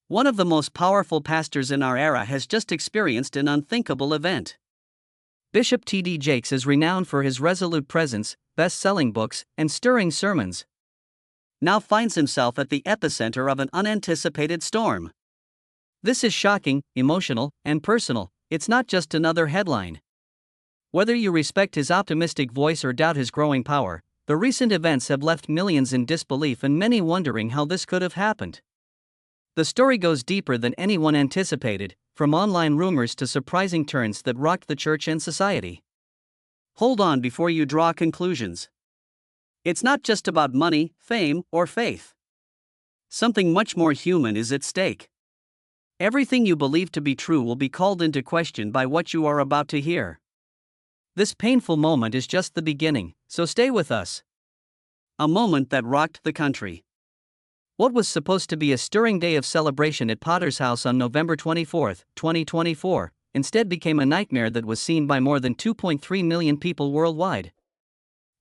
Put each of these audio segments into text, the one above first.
One of the most powerful pastors in our era has just experienced an unthinkable event. Bishop T.D. Jakes is renowned for his resolute presence, best-selling books, and stirring sermons. Now finds himself at the epicenter of an unanticipated storm. This is shocking, emotional, and personal. It's not just another headline. Whether you respect his optimistic voice or doubt his growing power, the recent events have left millions in disbelief and many wondering how this could have happened. The story goes deeper than anyone anticipated, from online rumors to surprising turns that rocked the church and society. Hold on before you draw conclusions. It's not just about money, fame, or faith. Something much more human is at stake. Everything you believe to be true will be called into question by what you are about to hear. This painful moment is just the beginning, so stay with us. A moment that rocked the country. What was supposed to be a stirring day of celebration at Potter's house on November 24, 2024, instead became a nightmare that was seen by more than 2.3 million people worldwide.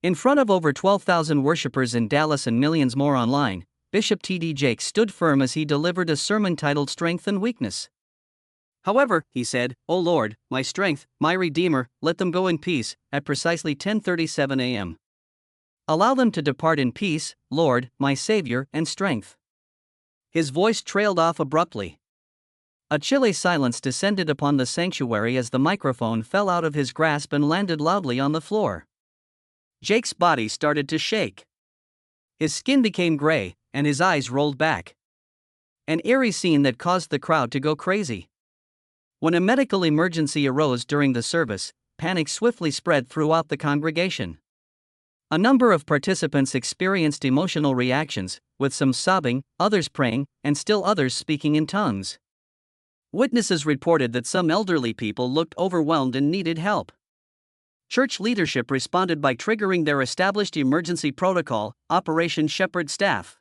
In front of over 12,000 worshippers in Dallas and millions more online, Bishop T.D. Jakes stood firm as he delivered a sermon titled Strength and Weakness. However, he said, "O Lord, my strength, my Redeemer, let them go in peace," at precisely 10:37 a.m. "Allow them to depart in peace, Lord, my Savior and strength." His voice trailed off abruptly. A chilly silence descended upon the sanctuary as the microphone fell out of his grasp and landed loudly on the floor. Jake's body started to shake. His skin became gray, and his eyes rolled back. An eerie scene that caused the crowd to go crazy. When a medical emergency arose during the service, panic swiftly spread throughout the congregation. A number of participants experienced emotional reactions, with some sobbing, others praying, and still others speaking in tongues. Witnesses reported that some elderly people looked overwhelmed and needed help. Church leadership responded by triggering their established emergency protocol, Operation Shepherd Staff.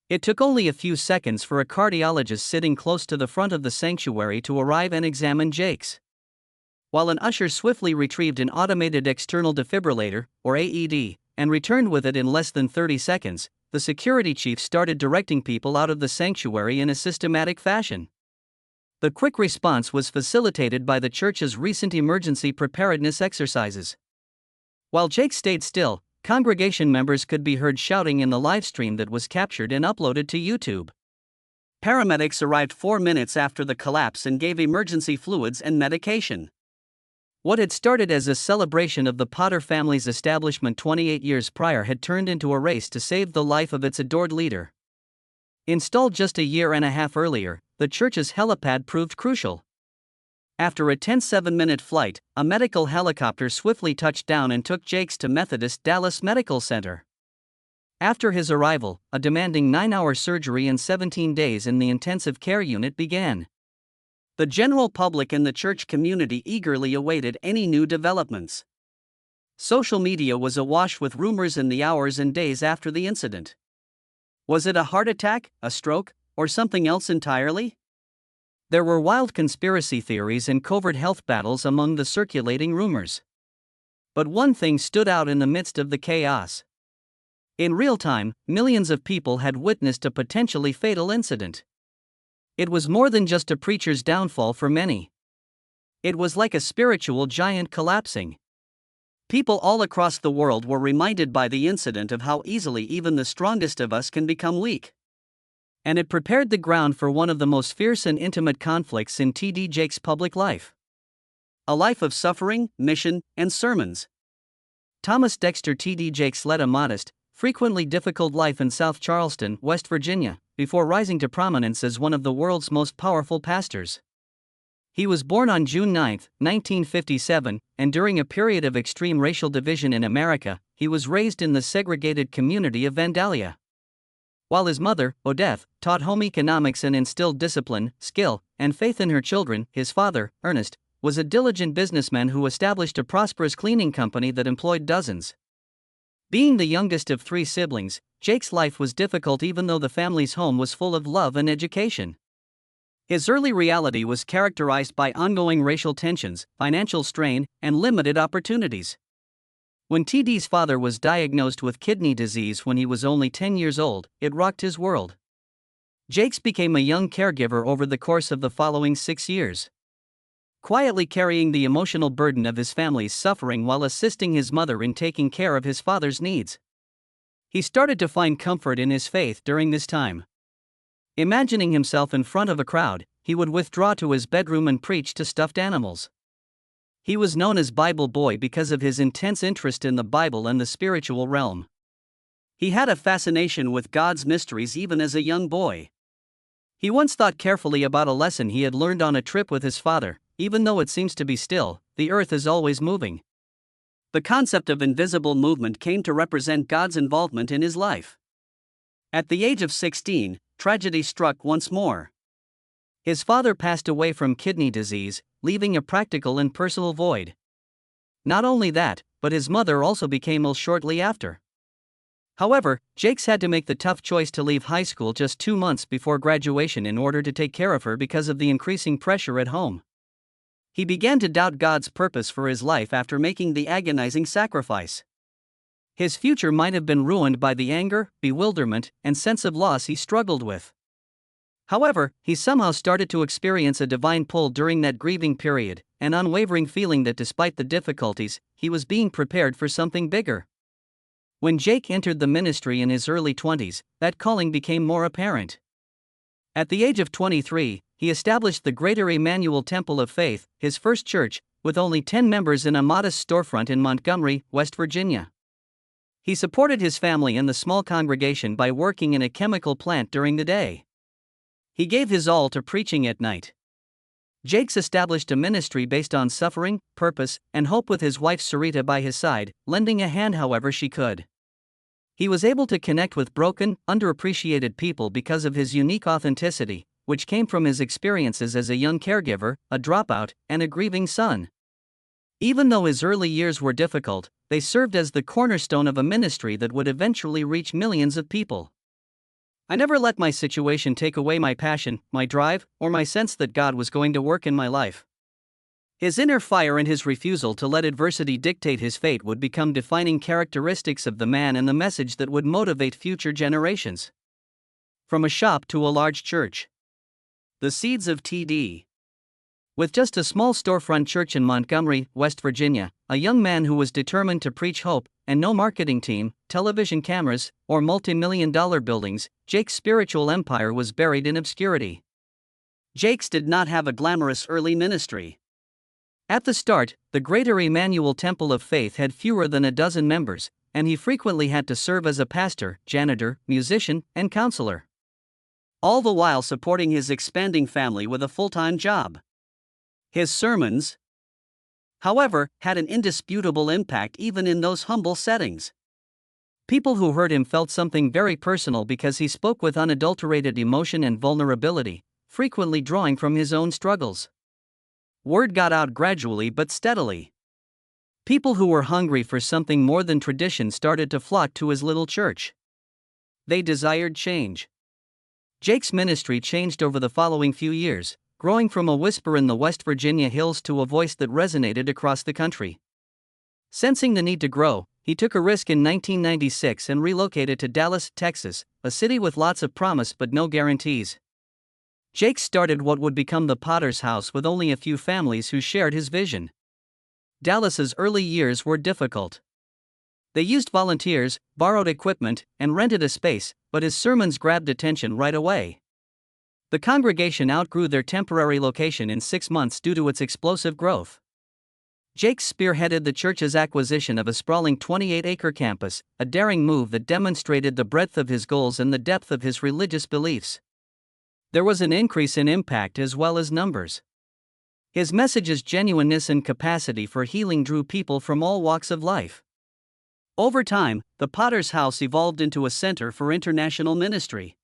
It took only a few seconds for a cardiologist sitting close to the front of the sanctuary to arrive and examine Jakes. While an usher swiftly retrieved an automated external defibrillator, or AED, and returned with it in less than 30 seconds, the security chief started directing people out of the sanctuary in a systematic fashion. The quick response was facilitated by the church's recent emergency preparedness exercises. While Jakes stayed still, congregation members could be heard shouting in the live stream that was captured and uploaded to YouTube. Paramedics arrived 4 minutes after the collapse and gave emergency fluids and medication. What had started as a celebration of the Potter family's establishment 28 years prior had turned into a race to save the life of its adored leader. Installed just a year and a half earlier, the church's helipad proved crucial. After a tense 7-minute flight, a medical helicopter swiftly touched down and took Jakes to Methodist Dallas Medical Center. After his arrival, a demanding 9-hour surgery and 17 days in the intensive care unit began. The general public and the church community eagerly awaited any new developments. Social media was awash with rumors in the hours and days after the incident. Was it a heart attack, a stroke, or something else entirely? There were wild conspiracy theories and covert health battles among the circulating rumors. But one thing stood out in the midst of the chaos. In real time, millions of people had witnessed a potentially fatal incident. It was more than just a preacher's downfall for many. It was like a spiritual giant collapsing. People all across the world were reminded by the incident of how easily even the strongest of us can become weak. And it prepared the ground for one of the most fierce and intimate conflicts in T.D. Jakes' public life. A life of suffering, mission, and sermons. Thomas Dexter T.D. Jakes led a modest, frequently difficult life in South Charleston, West Virginia, before rising to prominence as one of the world's most powerful pastors. He was born on June 9, 1957, and during a period of extreme racial division in America, he was raised in the segregated community of Vandalia. While his mother, Odette, taught home economics and instilled discipline, skill, and faith in her children, his father, Ernest, was a diligent businessman who established a prosperous cleaning company that employed dozens. Being the youngest of 3 siblings, Jake's life was difficult even though the family's home was full of love and education. His early reality was characterized by ongoing racial tensions, financial strain, and limited opportunities. When T.D.'s father was diagnosed with kidney disease when he was only 10 years old, it rocked his world. Jakes became a young caregiver over the course of the following 6 years, quietly carrying the emotional burden of his family's suffering while assisting his mother in taking care of his father's needs. He started to find comfort in his faith during this time. Imagining himself in front of a crowd, he would withdraw to his bedroom and preach to stuffed animals. He was known as Bible Boy because of his intense interest in the Bible and the spiritual realm. He had a fascination with God's mysteries even as a young boy. He once thought carefully about a lesson he had learned on a trip with his father: even though it seems to be still, the earth is always moving. The concept of invisible movement came to represent God's involvement in his life. At the age of 16, tragedy struck once more. His father passed away from kidney disease, leaving a practical and personal void. Not only that, but his mother also became ill shortly after. However, Jakes had to make the tough choice to leave high school just 2 months before graduation in order to take care of her because of the increasing pressure at home. He began to doubt God's purpose for his life after making the agonizing sacrifice. His future might have been ruined by the anger, bewilderment, and sense of loss he struggled with. However, he somehow started to experience a divine pull during that grieving period, an unwavering feeling that despite the difficulties, he was being prepared for something bigger. When Jake entered the ministry in his early 20s, that calling became more apparent. At the age of 23, he established the Greater Emmanuel Temple of Faith, his first church, with only 10 members in a modest storefront in Montgomery, West Virginia. He supported his family and the small congregation by working in a chemical plant during the day. He gave his all to preaching at night. Jakes established a ministry based on suffering, purpose, and hope with his wife Sarita by his side, lending a hand however she could. He was able to connect with broken, underappreciated people because of his unique authenticity, which came from his experiences as a young caregiver, a dropout, and a grieving son. Even though his early years were difficult, they served as the cornerstone of a ministry that would eventually reach millions of people. I never let my situation take away my passion, my drive, or my sense that God was going to work in my life. His inner fire and his refusal to let adversity dictate his fate would become defining characteristics of the man and the message that would motivate future generations. From a shop to a large church. The seeds of T.D. With just a small storefront church in Montgomery, West Virginia, a young man who was determined to preach hope, and no marketing team, television cameras, or multi-million-dollar buildings, Jake's spiritual empire was buried in obscurity. Jakes did not have a glamorous early ministry. At the start, the Greater Emmanuel Temple of Faith had fewer than a dozen members, and he frequently had to serve as a pastor, janitor, musician, and counselor. All the while supporting his expanding family with a full-time job. His sermons, however, had an indisputable impact even in those humble settings. People who heard him felt something very personal because he spoke with unadulterated emotion and vulnerability, frequently drawing from his own struggles. Word got out gradually but steadily. People who were hungry for something more than tradition started to flock to his little church. They desired change. Jake's ministry changed over the following few years, growing from a whisper in the West Virginia hills to a voice that resonated across the country. Sensing the need to grow, he took a risk in 1996 and relocated to Dallas, Texas, a city with lots of promise but no guarantees. Jake started what would become the Potter's House with only a few families who shared his vision. Dallas's early years were difficult. They used volunteers, borrowed equipment, and rented a space, but his sermons grabbed attention right away. The congregation outgrew their temporary location in 6 months due to its explosive growth. Jake spearheaded the church's acquisition of a sprawling 28-acre campus, a daring move that demonstrated the breadth of his goals and the depth of his religious beliefs. There was an increase in impact as well as numbers. His message's genuineness and capacity for healing drew people from all walks of life. Over time, the Potter's House evolved into a center for international ministry.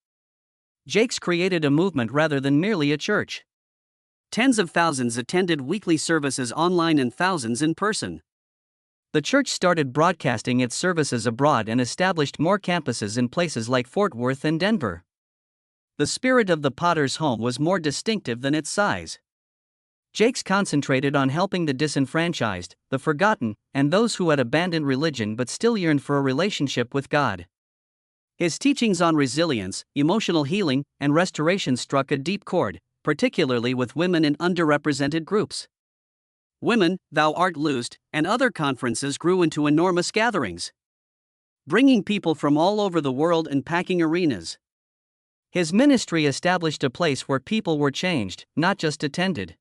Jakes created a movement rather than merely a church. Tens of thousands attended weekly services online and thousands in person. The church started broadcasting its services abroad and established more campuses in places like Fort Worth and Denver. The spirit of the Potter's home was more distinctive than its size. Jakes concentrated on helping the disenfranchised, the forgotten, and those who had abandoned religion but still yearned for a relationship with God. His teachings on resilience, emotional healing, and restoration struck a deep chord, particularly with women in underrepresented groups. Women, Thou Art Loosed, and other conferences grew into enormous gatherings, bringing people from all over the world and packing arenas. His ministry established a place where people were changed, not just attended.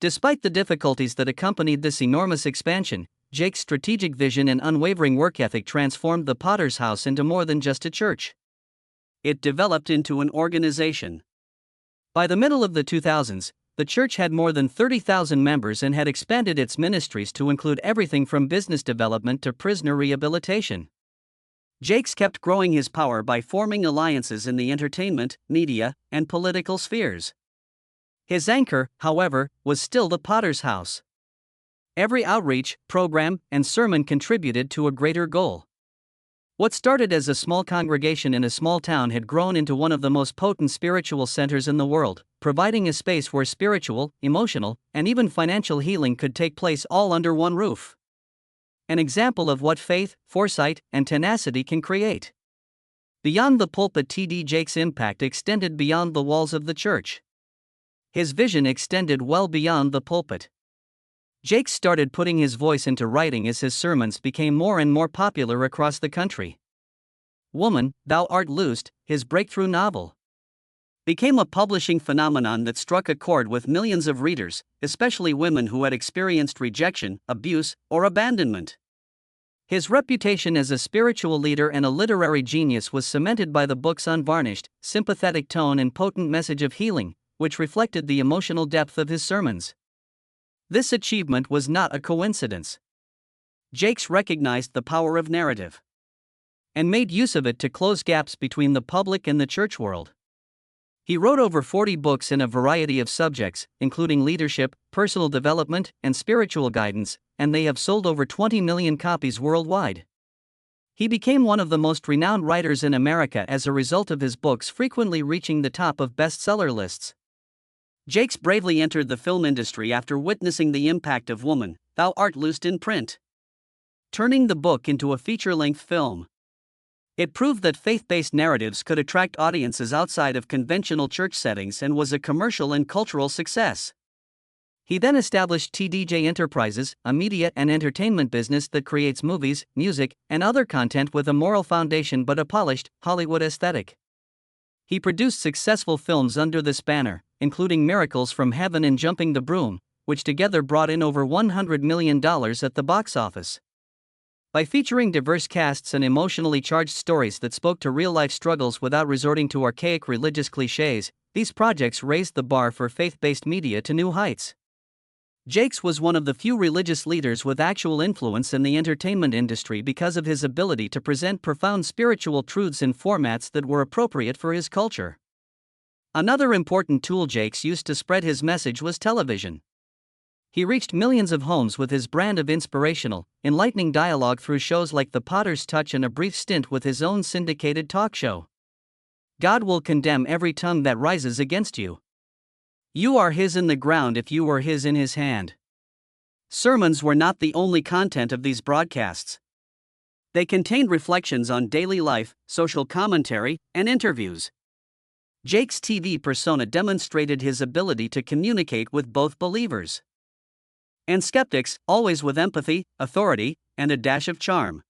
Despite the difficulties that accompanied this enormous expansion, Jake's strategic vision and unwavering work ethic transformed the Potter's House into more than just a church. It developed into an organization. By the middle of the 2000s, the church had more than 30,000 members and had expanded its ministries to include everything from business development to prisoner rehabilitation. Jakes kept growing his power by forming alliances in the entertainment, media, and political spheres. His anchor, however, was still the Potter's House. Every outreach, program, and sermon contributed to a greater goal. What started as a small congregation in a small town had grown into one of the most potent spiritual centers in the world, providing a space where spiritual, emotional, and even financial healing could take place all under one roof. An example of what faith, foresight, and tenacity can create. Beyond the pulpit, T.D. Jakes' impact extended beyond the walls of the church. His vision extended well beyond the pulpit. Jakes started putting his voice into writing as his sermons became more and more popular across the country. Woman, Thou Art Loosed, his breakthrough novel, became a publishing phenomenon that struck a chord with millions of readers, especially women who had experienced rejection, abuse, or abandonment. His reputation as a spiritual leader and a literary genius was cemented by the book's unvarnished, sympathetic tone and potent message of healing, which reflected the emotional depth of his sermons. This achievement was not a coincidence. Jakes recognized the power of narrative and made use of it to close gaps between the public and the church world. He wrote over 40 books in a variety of subjects, including leadership, personal development, and spiritual guidance, and they have sold over 20 million copies worldwide. He became one of the most renowned writers in America as a result of his books frequently reaching the top of bestseller lists. Jakes bravely entered the film industry after witnessing the impact of Woman, Thou Art Loosed in print, turning the book into a feature-length film. It proved that faith-based narratives could attract audiences outside of conventional church settings and was a commercial and cultural success. He then established TDJ Enterprises, a media and entertainment business that creates movies, music, and other content with a moral foundation but a polished, Hollywood aesthetic. He produced successful films under this banner, including Miracles from Heaven and Jumping the Broom, which together brought in over $100 million at the box office. By featuring diverse casts and emotionally charged stories that spoke to real-life struggles without resorting to archaic religious cliches, these projects raised the bar for faith-based media to new heights. Jakes was one of the few religious leaders with actual influence in the entertainment industry because of his ability to present profound spiritual truths in formats that were appropriate for his culture. Another important tool Jakes used to spread his message was television. He reached millions of homes with his brand of inspirational, enlightening dialogue through shows like The Potter's Touch and a brief stint with his own syndicated talk show. God will condemn every tongue that rises against you. You are his in the ground if you were his in his hand. Sermons were not the only content of these broadcasts. They contained reflections on daily life, social commentary, and interviews. Jakes' TV persona demonstrated his ability to communicate with both believers and skeptics, always with empathy, authority, and a dash of charm.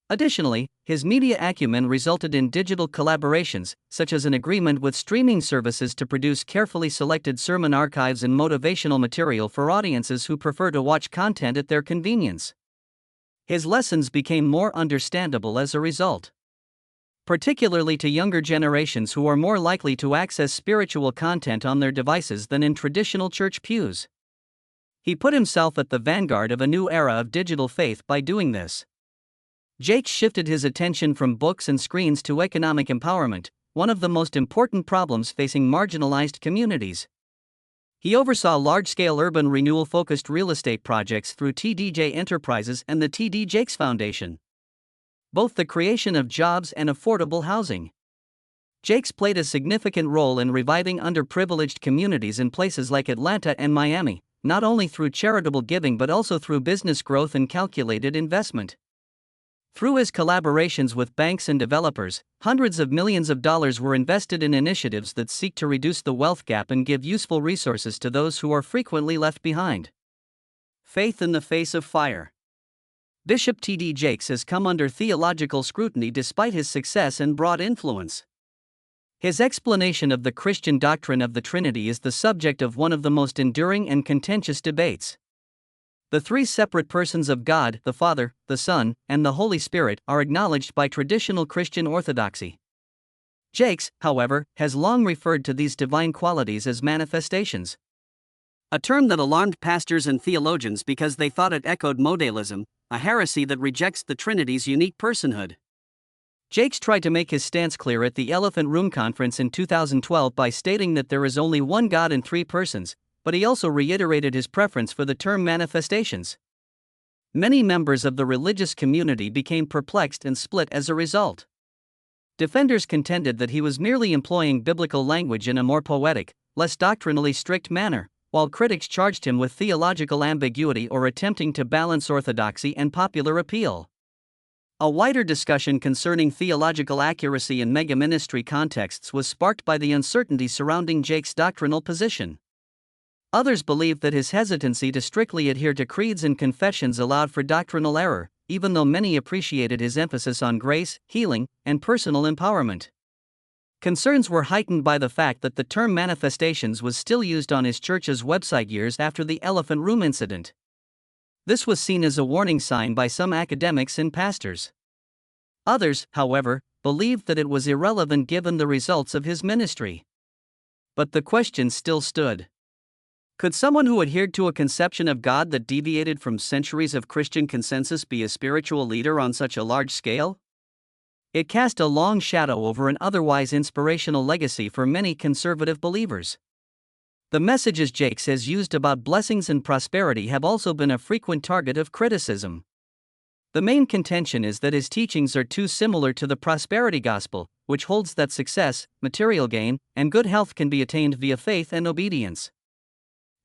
Additionally, his media acumen resulted in digital collaborations, such as an agreement with streaming services to produce carefully selected sermon archives and motivational material for audiences who prefer to watch content at their convenience. His lessons became more understandable as a result, particularly to younger generations who are more likely to access spiritual content on their devices than in traditional church pews. He put himself at the vanguard of a new era of digital faith by doing this. Jakes shifted his attention from books and screens to economic empowerment, one of the most important problems facing marginalized communities. He oversaw large-scale urban renewal-focused real estate projects through TDJ Enterprises and the T.D. Jakes Foundation, both the creation of jobs and affordable housing. Jakes played a significant role in reviving underprivileged communities in places like Atlanta and Miami, not only through charitable giving but also through business growth and calculated investment. Through his collaborations with banks and developers, hundreds of millions of dollars were invested in initiatives that seek to reduce the wealth gap and give useful resources to those who are frequently left behind. Faith in the face of fire. Bishop T.D. Jakes has come under theological scrutiny despite his success and broad influence. His explanation of the Christian doctrine of the Trinity is the subject of one of the most enduring and contentious debates. The three separate persons of God, the Father, the Son, and the Holy Spirit, are acknowledged by traditional Christian orthodoxy. Jakes, however, has long referred to these divine qualities as manifestations, a term that alarmed pastors and theologians because they thought it echoed modalism, a heresy that rejects the Trinity's unique personhood. Jakes tried to make his stance clear at the Elephant Room Conference in 2012 by stating that there is only one God in three persons, but he also reiterated his preference for the term manifestations. Many members of the religious community became perplexed and split as a result. Defenders contended that he was merely employing biblical language in a more poetic, less doctrinally strict manner, while critics charged him with theological ambiguity or attempting to balance orthodoxy and popular appeal. A wider discussion concerning theological accuracy in mega-ministry contexts was sparked by the uncertainty surrounding Jakes' doctrinal position. Others believed that his hesitancy to strictly adhere to creeds and confessions allowed for doctrinal error, even though many appreciated his emphasis on grace, healing, and personal empowerment. Concerns were heightened by the fact that the term manifestations was still used on his church's website years after the Elephant Room incident. This was seen as a warning sign by some academics and pastors. Others, however, believed that it was irrelevant given the results of his ministry. But the question still stood. Could someone who adhered to a conception of God that deviated from centuries of Christian consensus be a spiritual leader on such a large scale? It cast a long shadow over an otherwise inspirational legacy for many conservative believers. The messages Jakes has used about blessings and prosperity have also been a frequent target of criticism. The main contention is that his teachings are too similar to the prosperity gospel, which holds that success, material gain, and good health can be attained via faith and obedience.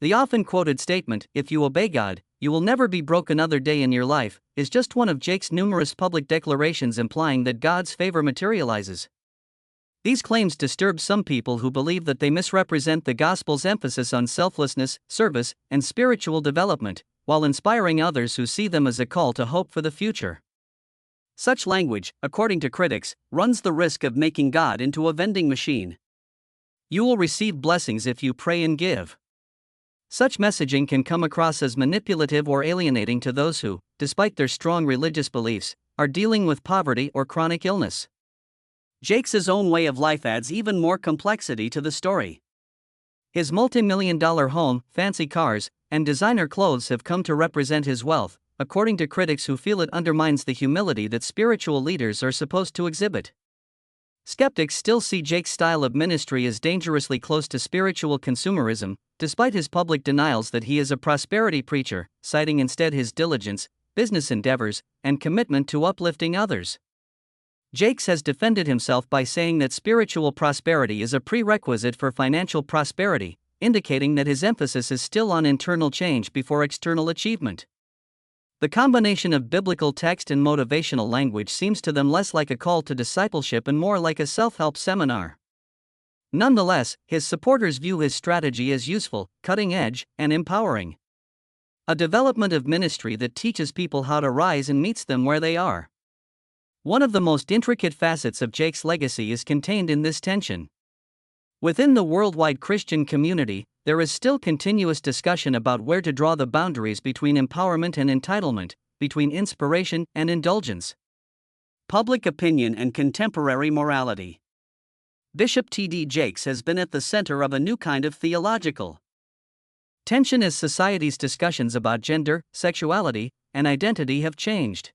The often quoted statement, "If you obey God, you will never be broke another day in your life," is just one of Jakes' numerous public declarations implying that God's favor materializes. These claims disturb some people who believe that they misrepresent the gospel's emphasis on selflessness, service, and spiritual development, while inspiring others who see them as a call to hope for the future. Such language, according to critics, runs the risk of making God into a vending machine. You will receive blessings if you pray and give. Such messaging can come across as manipulative or alienating to those who, despite their strong religious beliefs, are dealing with poverty or chronic illness. Jakes' own way of life adds even more complexity to the story. His multi-million-dollar home, fancy cars, and designer clothes have come to represent his wealth, according to critics who feel it undermines the humility that spiritual leaders are supposed to exhibit. Skeptics still see Jakes' style of ministry as dangerously close to spiritual consumerism, despite his public denials that he is a prosperity preacher, citing instead his diligence, business endeavors, and commitment to uplifting others. Jakes has defended himself by saying that spiritual prosperity is a prerequisite for financial prosperity, indicating that his emphasis is still on internal change before external achievement. The combination of biblical text and motivational language seems to them less like a call to discipleship and more like a self-help seminar. Nonetheless, his supporters view his strategy as useful, cutting-edge, and empowering. A development of ministry that teaches people how to rise and meets them where they are. One of the most intricate facets of Jakes' legacy is contained in this tension. Within the worldwide Christian community, there is still continuous discussion about where to draw the boundaries between empowerment and entitlement, between inspiration and indulgence. Public opinion and contemporary morality. Bishop T.D. Jakes has been at the center of a new kind of theological tension as society's discussions about gender, sexuality, and identity have changed.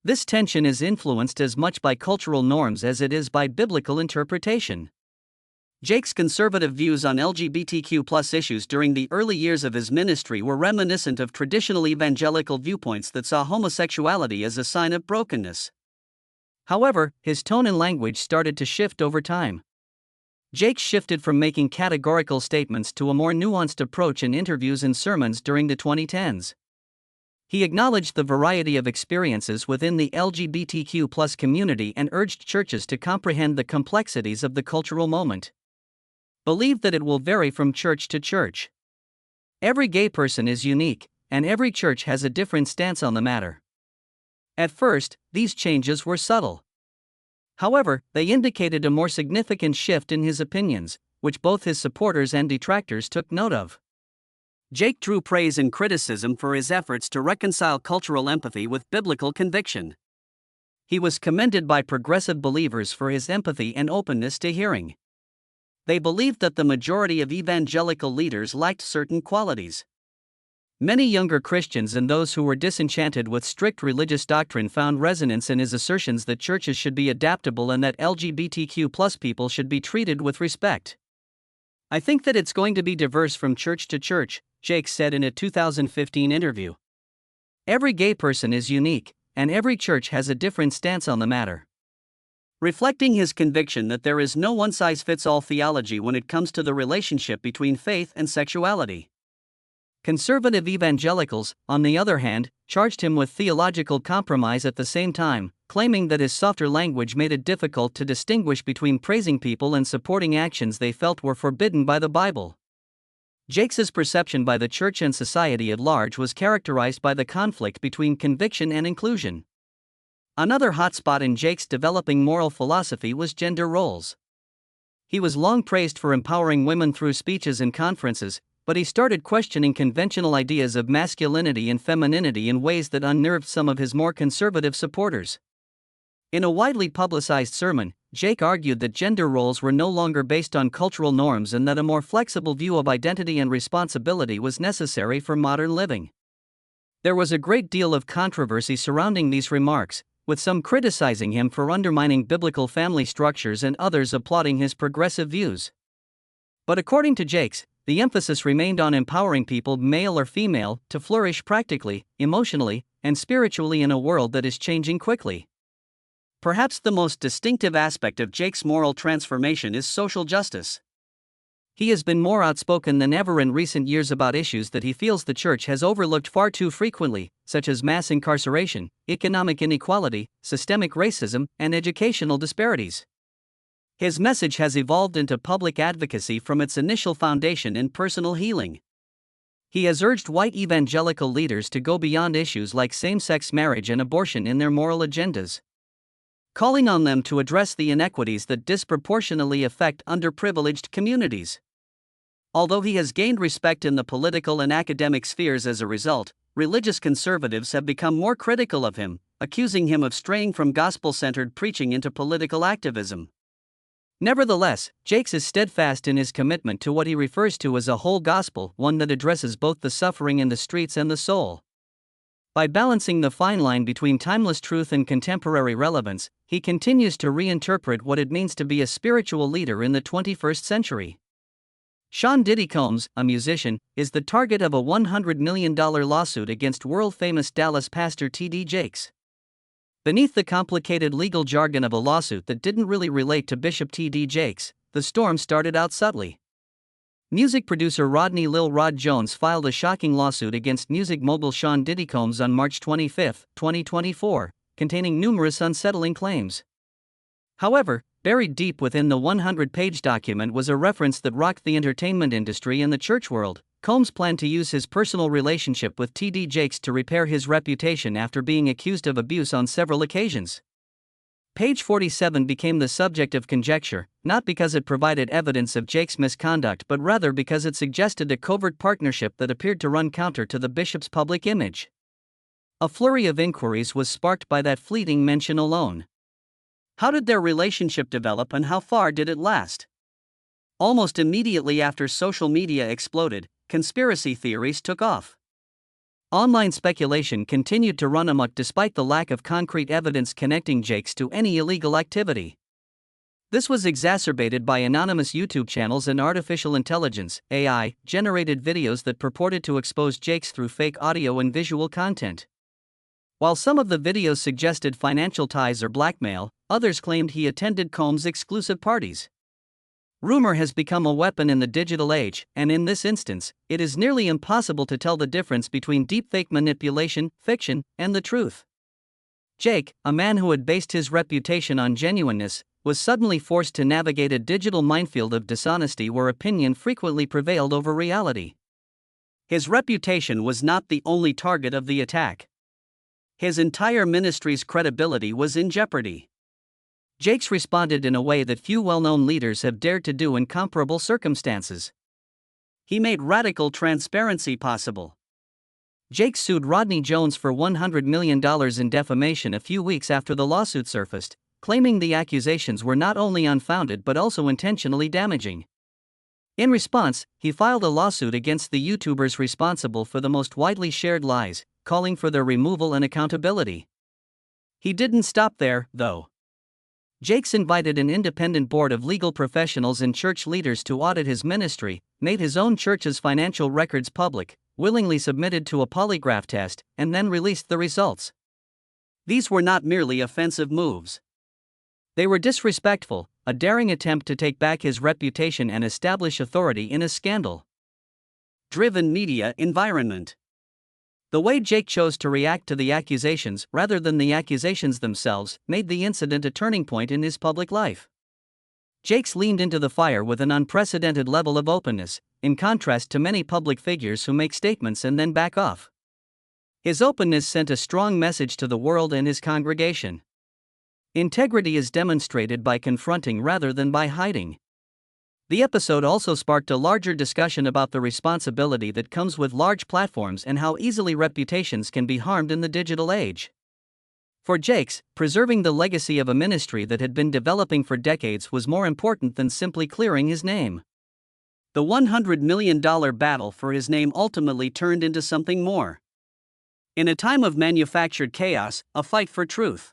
This tension is influenced as much by cultural norms as it is by biblical interpretation. Jakes' conservative views on LGBTQ+ issues during the early years of his ministry were reminiscent of traditional evangelical viewpoints that saw homosexuality as a sign of brokenness. However, his tone and language started to shift over time. Jakes shifted from making categorical statements to a more nuanced approach in interviews and sermons during the 2010s. He acknowledged the variety of experiences within the LGBTQ+ community and urged churches to comprehend the complexities of the cultural moment. Believed that it will vary from church to church. Every gay person is unique, and every church has a different stance on the matter. At first, these changes were subtle. However, they indicated a more significant shift in his opinions, which both his supporters and detractors took note of. Jake drew praise and criticism for his efforts to reconcile cultural empathy with biblical conviction. He was commended by progressive believers for his empathy and openness to hearing. They believed that the majority of evangelical leaders lacked certain qualities. Many younger Christians and those who were disenchanted with strict religious doctrine found resonance in his assertions that churches should be adaptable and that LGBTQ+ people should be treated with respect. "I think that it's going to be diverse from church to church," Jake said in a 2015 interview. "Every gay person is unique, and every church has a different stance on the matter." Reflecting his conviction that there is no one-size-fits-all theology when it comes to the relationship between faith and sexuality. Conservative evangelicals, on the other hand, charged him with theological compromise at the same time, claiming that his softer language made it difficult to distinguish between praising people and supporting actions they felt were forbidden by the Bible. Jake's perception by the church and society at large was characterized by the conflict between conviction and inclusion. Another hotspot in Jake's developing moral philosophy was gender roles. He was long praised for empowering women through speeches and conferences, but he started questioning conventional ideas of masculinity and femininity in ways that unnerved some of his more conservative supporters. In a widely publicized sermon, Jake argued that gender roles were no longer based on cultural norms and that a more flexible view of identity and responsibility was necessary for modern living. There was a great deal of controversy surrounding these remarks, with some criticizing him for undermining biblical family structures and others applauding his progressive views. But according to Jakes, the emphasis remained on empowering people, male or female, to flourish practically, emotionally, and spiritually in a world that is changing quickly. Perhaps the most distinctive aspect of Jake's moral transformation is social justice. He has been more outspoken than ever in recent years about issues that he feels the church has overlooked far too frequently, such as mass incarceration, economic inequality, systemic racism, and educational disparities. His message has evolved into public advocacy from its initial foundation in personal healing. He has urged white evangelical leaders to go beyond issues like same-sex marriage and abortion in their moral agendas, calling on them to address the inequities that disproportionately affect underprivileged communities. Although he has gained respect in the political and academic spheres as a result, religious conservatives have become more critical of him, accusing him of straying from gospel-centered preaching into political activism. Nevertheless, Jakes is steadfast in his commitment to what he refers to as a whole gospel, one that addresses both the suffering in the streets and the soul. By balancing the fine line between timeless truth and contemporary relevance, he continues to reinterpret what it means to be a spiritual leader in the 21st century. Sean Diddy Combs, a musician, is the target of a $100 million lawsuit against world-famous Dallas pastor T.D. Jakes. Beneath the complicated legal jargon of a lawsuit that didn't really relate to Bishop T.D. Jakes, the storm started out subtly. Music producer Rodney Lil Rod Jones filed a shocking lawsuit against music mogul Sean Diddy Combs on March 25, 2024, containing numerous unsettling claims. However, buried deep within the 100-page document was a reference that rocked the entertainment industry and the church world. Combs planned to use his personal relationship with T.D. Jakes to repair his reputation after being accused of abuse on several occasions. Page 47 became the subject of conjecture, not because it provided evidence of Jakes' misconduct but rather because it suggested a covert partnership that appeared to run counter to the bishop's public image. A flurry of inquiries was sparked by that fleeting mention alone. How did their relationship develop and how far did it last? Almost immediately after social media exploded, conspiracy theories took off. Online speculation continued to run amok despite the lack of concrete evidence connecting Jakes to any illegal activity. This was exacerbated by anonymous YouTube channels and artificial intelligence (AI) generated videos that purported to expose Jakes through fake audio and visual content. While some of the videos suggested financial ties or blackmail, others claimed he attended Combs' exclusive parties. Rumor has become a weapon in the digital age, and in this instance, it is nearly impossible to tell the difference between deepfake manipulation, fiction, and the truth. Jake, a man who had based his reputation on genuineness, was suddenly forced to navigate a digital minefield of dishonesty where opinion frequently prevailed over reality. His reputation was not the only target of the attack. His entire ministry's credibility was in jeopardy. Jakes responded in a way that few well-known leaders have dared to do in comparable circumstances. He made radical transparency possible. Jakes sued Rodney Jones for $100 million in defamation a few weeks after the lawsuit surfaced, claiming the accusations were not only unfounded but also intentionally damaging. In response, he filed a lawsuit against the YouTubers responsible for the most widely shared lies, calling for their removal and accountability. He didn't stop there, though. Jakes invited an independent board of legal professionals and church leaders to audit his ministry, made his own church's financial records public, willingly submitted to a polygraph test, and then released the results. These were not merely offensive moves. They were disrespectful, a daring attempt to take back his reputation and establish authority in a scandal-driven media environment. The way Jake chose to react to the accusations rather than the accusations themselves made the incident a turning point in his public life. Jakes leaned into the fire with an unprecedented level of openness, in contrast to many public figures who make statements and then back off. His openness sent a strong message to the world and his congregation. Integrity is demonstrated by confronting rather than by hiding. The episode also sparked a larger discussion about the responsibility that comes with large platforms and how easily reputations can be harmed in the digital age. For Jakes, preserving the legacy of a ministry that had been developing for decades was more important than simply clearing his name. The $100 million battle for his name ultimately turned into something more. In a time of manufactured chaos, a fight for truth.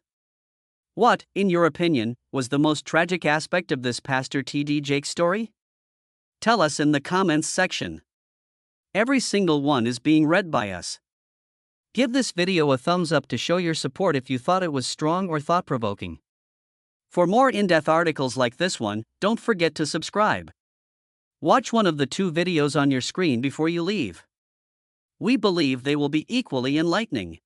What, in your opinion, was the most tragic aspect of this Pastor T.D. Jakes story? Tell us in the comments section. Every single one is being read by us. Give this video a thumbs up to show your support if you thought it was strong or thought-provoking. For more in-depth articles like this one, don't forget to subscribe. Watch one of the 2 videos on your screen before you leave. We believe they will be equally enlightening.